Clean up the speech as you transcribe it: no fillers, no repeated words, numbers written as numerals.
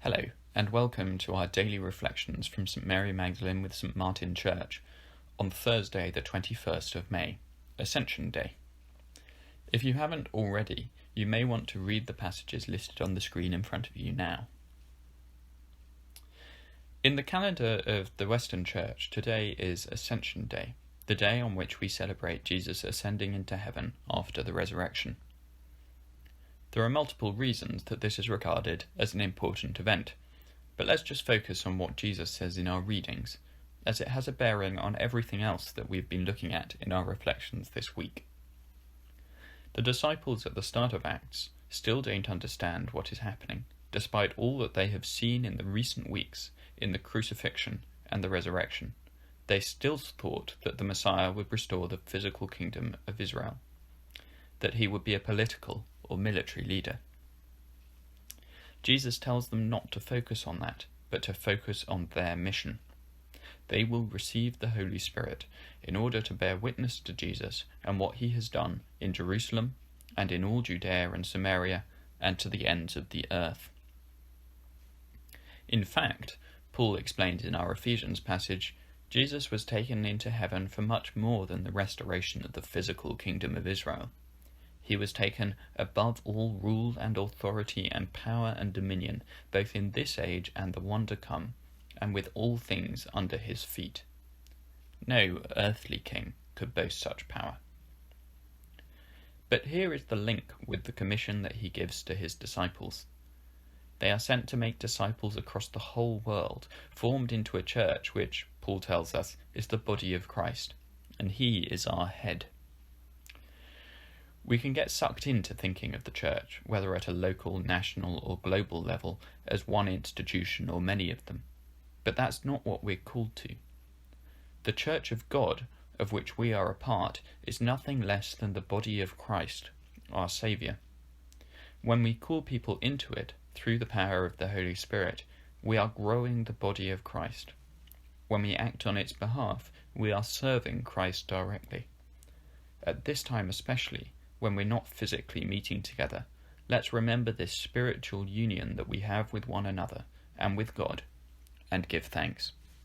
Hello, and welcome to our daily reflections from St Mary Magdalene with St Martin Church on Thursday the 21st of May, Ascension Day. If you haven't already, you may want to read the passages listed on the screen in front of you now. In the calendar of the Western Church, today is Ascension Day, the day on which we celebrate Jesus ascending into heaven after the resurrection. There are multiple reasons that this is regarded as an important event, but let's just focus on what Jesus says in our readings, as it has a bearing on everything else that we've been looking at in our reflections this week. The disciples at the start of Acts still don't understand what is happening, despite all that they have seen in the recent weeks in the crucifixion and the resurrection. They still thought that the Messiah would restore the physical kingdom of Israel, that he would be a political or military leader. Jesus tells them not to focus on that, but to focus on their mission. They will receive the Holy Spirit in order to bear witness to Jesus and what he has done in Jerusalem and in all Judea and Samaria and to the ends of the earth. In fact, Paul explained in our Ephesians passage, Jesus was taken into heaven for much more than the restoration of the physical kingdom of Israel. He was taken above all rule and authority and power and dominion, both in this age and the one to come, and with all things under his feet. No earthly king could boast such power. But here is the link with the commission that he gives to his disciples. They are sent to make disciples across the whole world, formed into a church which, Paul tells us, is the body of Christ, and he is our head. We can get sucked into thinking of the church, whether at a local, national or global level, as one institution or many of them. But that's not what we're called to. The church of God, of which we are a part, is nothing less than the body of Christ, our Saviour. When we call people into it, through the power of the Holy Spirit, we are growing the body of Christ. When we act on its behalf, we are serving Christ directly. At this time especially, when we're not physically meeting together, let's remember this spiritual union that we have with one another and with God, and give thanks.